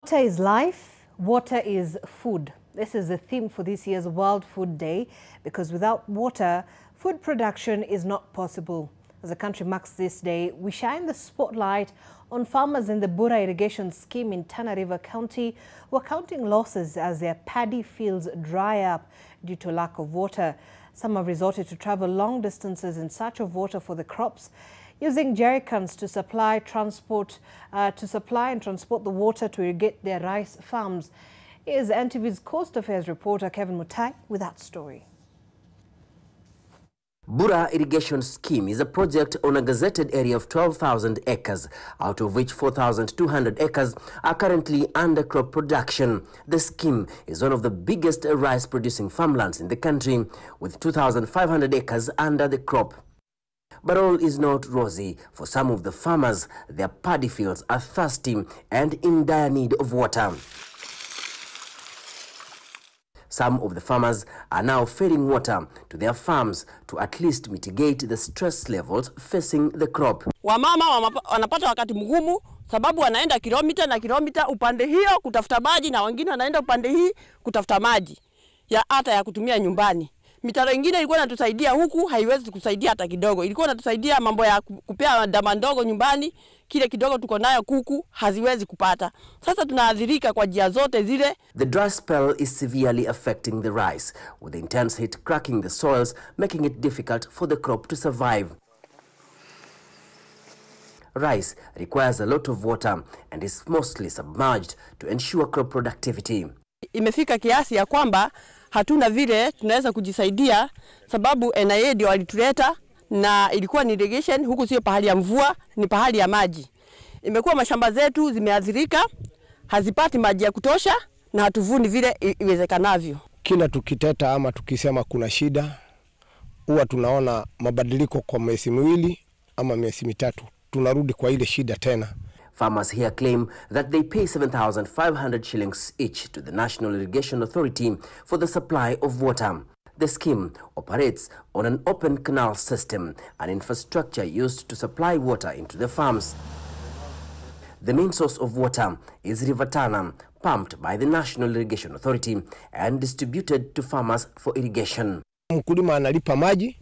Water is life, water is food. This is the theme for this year's World Food Day, because without water, food production is not possible. As the country marks this day, we shine the spotlight on farmers in the Bura Irrigation Scheme in Tana River County who are counting losses as their paddy fields dry up due to lack of water. Some have resorted to travel long distances in search of water for the crops, using jerrycans to supply and transport the water to irrigate their rice farms. Here's NTV's Coast Affairs reporter Kevin Mutai with that story. Bura Irrigation Scheme is a project on a gazetted area of 12,000 acres, out of which 4,200 acres are currently under crop production. The scheme is one of the biggest rice-producing farmlands in the country, with 2,500 acres under the crop. But all is not rosy. For some of the farmers, their paddy fields are thirsty and in dire need of water. Some of the farmers are now ferrying water to their farms to at least mitigate the stress levels facing the crop. Wamama wanapata wakati mgumu sababu wanaenda kilomita na kilomita upande hiyo kutafuta maji, na wengine wanaenda upande hii kutafuta maji ya hata ya kutumia nyumbani. Mitaro ingine ilikuwa inatusaidia huku haiwezi kusaidia hata kidogo. Ilikuwa inatusaidia mambo ya kupea ndama ndogo nyumbani, kile kidogo tuko nayo kuku haziwezi kupata. Sasa tunaadhirika kwa njia zote zile. The dry spell is severely affecting the rice, with the intense heat cracking the soils, making it difficult for the crop to survive. Rice requires a lot of water and is mostly submerged to ensure crop productivity. Imefika kiasi ya kwamba hatuna vile tunaweza kujisaidia, sababu NIA ndio walituleta na ilikuwa ni irrigation. Huku sio pahali ya mvua, ni pahali ya maji. Imekuwa mashamba zetu zimeadhirika, hazipati maji ya kutosha na hatuvuni vile iwezekanavyo. Kila tukiteta ama tukisema kuna shida, huwa tunaona mabadiliko kwa miezi miwili ama miezi mitatu, tunarudi kwa ile shida tena. Farmers here claim that they pay 7,500 shillings each to the National Irrigation Authority for the supply of water. The scheme operates on an open canal system, an infrastructure used to supply water into the farms. The main source of water is River Tana, pumped by the National Irrigation Authority and distributed to farmers for irrigation. Mkulima analipa maji,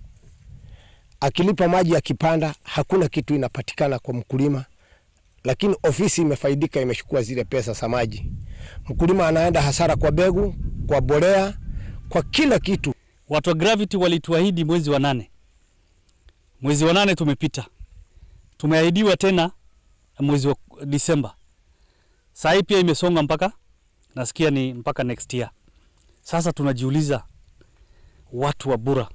akilipa maji akipanda hakuna kitu inapatikana kwa mkulima. Lakini ofisi imefaidika, imechukua zile pesa za maji. Mkulima anaenda hasara kwa begu, kwa bolea, kwa kila kitu. Watu wa Gravity walituahidi mwezi wa 8. Mwezi wa 8 tumepita. Tumeahidiwa tena mwezi wa Disemba. Saa hii pia imesonga mpaka nasikia ni mpaka next year. Sasa tunajiuliza watu wa Bura,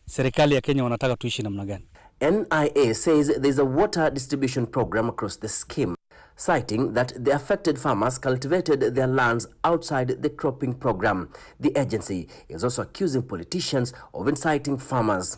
serikali ya Kenya wanataka tuishi namna gani? NIA says there is a water distribution program across the scheme, citing that the affected farmers cultivated their lands outside the cropping program. The agency is also accusing politicians of inciting farmers.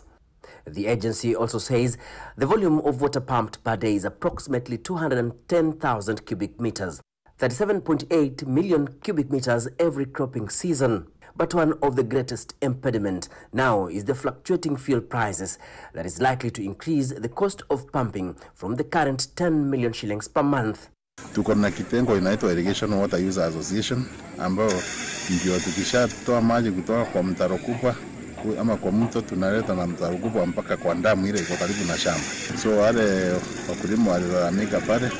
The agency also says the volume of water pumped per day is approximately 210,000 cubic meters, 37.8 million cubic meters every cropping season. But one of the greatest impediment now is the fluctuating fuel prices that is likely to increase the cost of pumping from the current 10 million shillings per month. Tuko na kitengo inaitwa Irrigation Water User Association, ambao ndio tukishatoa maji kutoka kwa mtaro kubwa ama kwa mto tunaleta na mtaro kubwa mpaka kwa damu ile iko karibu na shamba. So wale wakulima walilalamika pale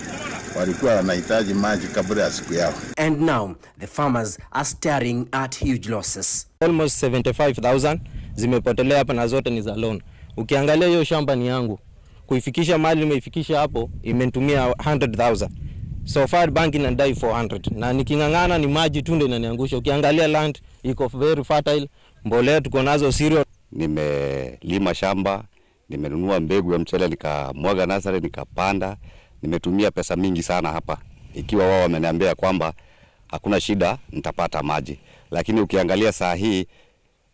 walikuwa wanahitaji maji kabla ya siku yao. And now the farmers are staring at huge losses. Almost 75,000 zimepotelea hapa na zote ni za loan. Ukiangalia hiyo shamba ni yangu. Kuifikisha mali nimeifikisha hapo imenitumia 100,000. So far bank inadai 400. Na nikingangana ni maji tu ndio inaniangusha. Ukiangalia land iko very fertile. Mbolea tuko nazo zero. Nimelima shamba, nimenunua mbegu ya mchele, nikamwaga nasari, nikapanda. Nimetumia pesa mingi sana hapa. Ikiwa wao wameniambia kwamba hakuna shida nitapata maji. Lakini ukiangalia saa hii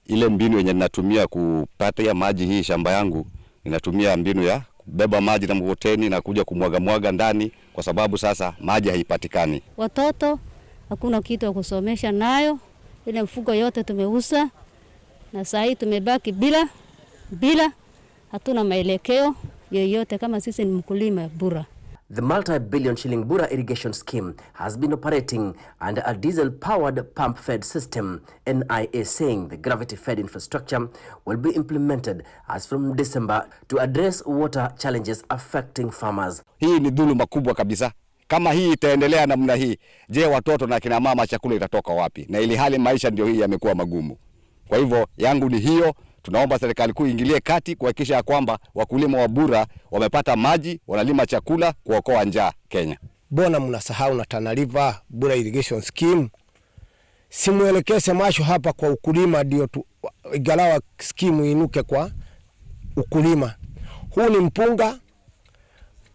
ile mbinu yenye ninatumia kupata ya maji hii shamba yangu, ninatumia mbinu ya kubeba maji na mkokoteni na kuja kumwaga ndani, kwa sababu sasa maji haipatikani. Watoto hakuna kitu ya kusomesha nayo. Ile mfugo yote tumeuza na saa hii tumebaki bila hatuna maelekeo yoyote kama sisi ni mkulima Bura. The multi-billion shilling Bura Irrigation Scheme has been operating under a diesel-powered pump-fed system, NIA saying the gravity-fed infrastructure will be implemented as from December to address water challenges affecting farmers. Hii ni dhuluma kubwa kabisa. Kama hii itaendelea namna hii, je, watoto na kina mama chakula itatoka wapi? Na ili hali maisha ndio hii yamekuwa magumu. Kwa hivyo yangu ni hiyo, tunaomba serikali kuu iingilie kati kuhakikisha kwamba wakulima wa Bura wamepata maji, wanalima chakula kuokoa njaa Kenya. Bona mnasahau na Tana River Bura Irrigation Scheme. Simuelekeze macho hapa kwa ukulima ndio igalawa scheme inuke kwa ukulima. Huu ni mpunga.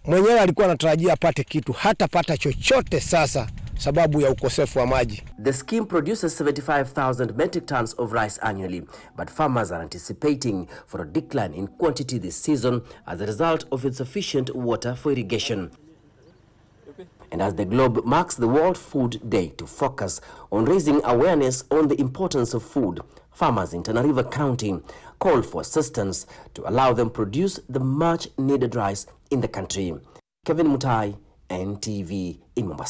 Mwenyewe alikuwa anatarajia apate kitu, hata pata chochote sasa sababu ya ukosefu wa maji. The scheme produces 75,000 metric tons of rice annually, but farmers are anticipating for a decline in quantity this season as a result of insufficient water for irrigation. And as the globe marks the World Food Day to focus on raising awareness on the importance of food, farmers in Tana River County called for assistance to allow them produce the much needed rice in the country. Kevin Mutai, NTV in Mombasa.